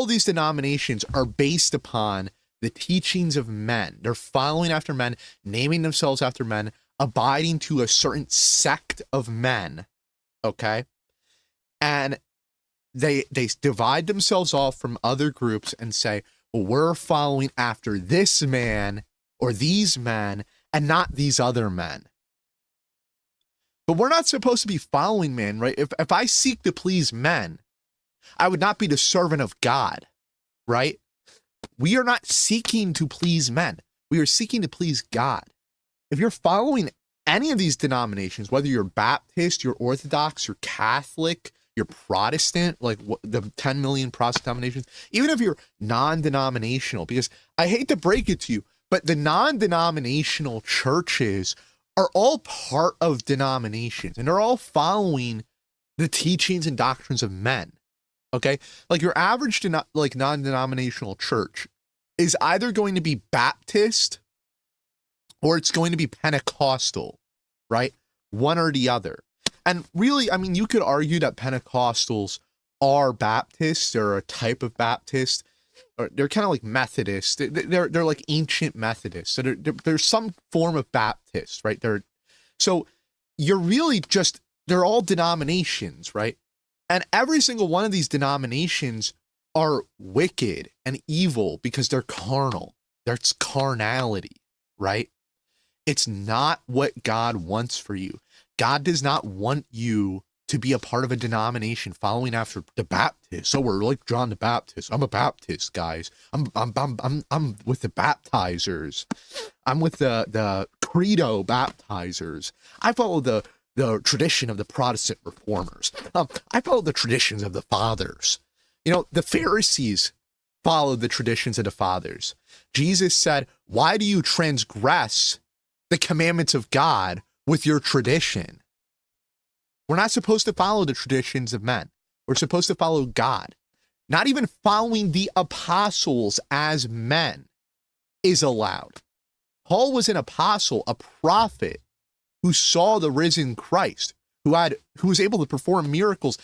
all these denominations are based upon the teachings of men. They're following after men, naming themselves after men, abiding to a certain sect of men, okay? And they divide themselves off from other groups and say, well, we're following after this man or these men and not these other men. But we're not supposed to be following men, right? If I seek to please men, I would not be the servant of God, right? We are not seeking to please men. We are seeking to please God. If you're following any of these denominations, whether you're Baptist, you're Orthodox, you're Catholic, you're Protestant, like the 10 million Protestant denominations, even if you're non-denominational, because I hate to break it to you, but the non-denominational churches are all part of denominations, and they're all following the teachings and doctrines of men. Okay, like your average non-denominational church is either going to be Baptist or it's going to be Pentecostal, right? One or the other. And really, I mean, you could argue that Pentecostals are Baptists. They're a type of Baptist. Or they're kind of like Methodists. They're like ancient Methodists. So there's some form of Baptist, right? So you're really just, they're all denominations, right? And every single one of these denominations are wicked and evil because they're carnal. That's carnality, right? It's not what God wants for you. God does not want you to be a part of a denomination following after the Baptists. So we're like John the Baptist. I'm a Baptist, guys. I'm with the baptizers. I'm with the credo baptizers. I follow the tradition of the Protestant reformers. I follow the traditions of the fathers. You know, the Pharisees followed the traditions of the fathers. Jesus said, why do you transgress the commandments of God with your tradition? We're not supposed to follow the traditions of men. We're supposed to follow God. Not even following the apostles as men is allowed. Paul was an apostle, a prophet, who saw the risen Christ, who was able to perform miracles